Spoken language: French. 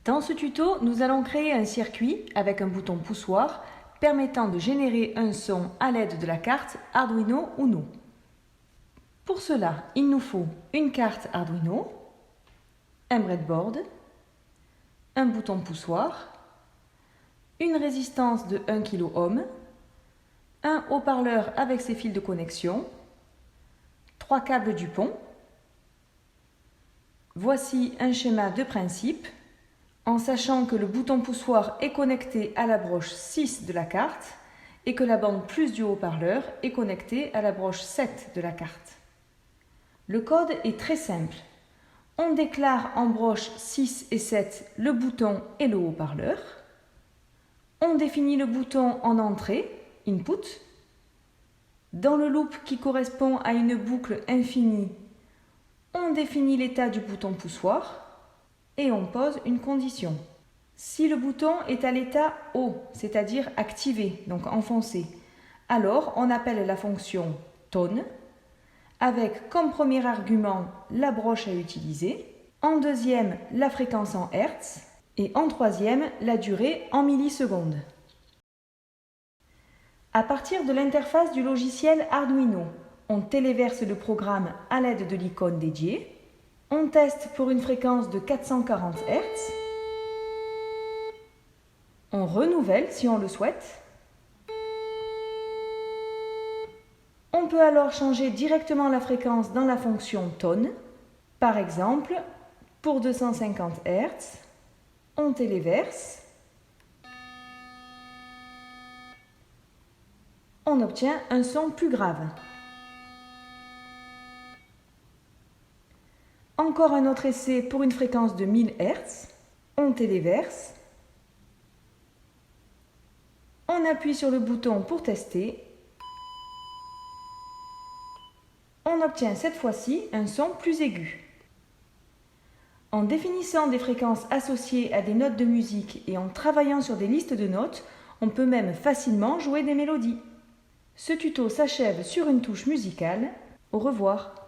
Dans ce tuto, nous allons créer un circuit avec un bouton poussoir permettant de générer un son à l'aide de la carte Arduino Uno. Pour cela, il nous faut une carte Arduino, un breadboard, un bouton poussoir, une résistance de 1 kΩ, un haut-parleur avec ses fils de connexion, 3 câbles Dupont. Voici un schéma de principe, en sachant que le bouton poussoir est connecté à la broche 6 de la carte et que la bande plus du haut-parleur est connectée à la broche 7 de la carte. Le code est très simple. On déclare en broche 6 et 7 le bouton et le haut-parleur. On définit le bouton en entrée, input. Dans le loop qui correspond à une boucle infinie, on définit l'état du bouton poussoir et on pose une condition. Si le bouton est à l'état haut, c'est-à-dire activé, donc enfoncé, alors on appelle la fonction tone avec comme premier argument la broche à utiliser, en deuxième la fréquence en Hertz et en troisième la durée en millisecondes. À partir de l'interface du logiciel Arduino, on téléverse le programme à l'aide de l'icône dédiée. On teste pour une fréquence de 440 Hz. On renouvelle si on le souhaite. On peut alors changer directement la fréquence dans la fonction tone. Par exemple, pour 250 Hz, on téléverse. On obtient un son plus grave. Encore un autre essai pour une fréquence de 1000 Hz. On téléverse. On appuie sur le bouton pour tester. On obtient cette fois-ci un son plus aigu. En définissant des fréquences associées à des notes de musique et en travaillant sur des listes de notes, on peut même facilement jouer des mélodies. Ce tuto s'achève sur une touche musicale. Au revoir.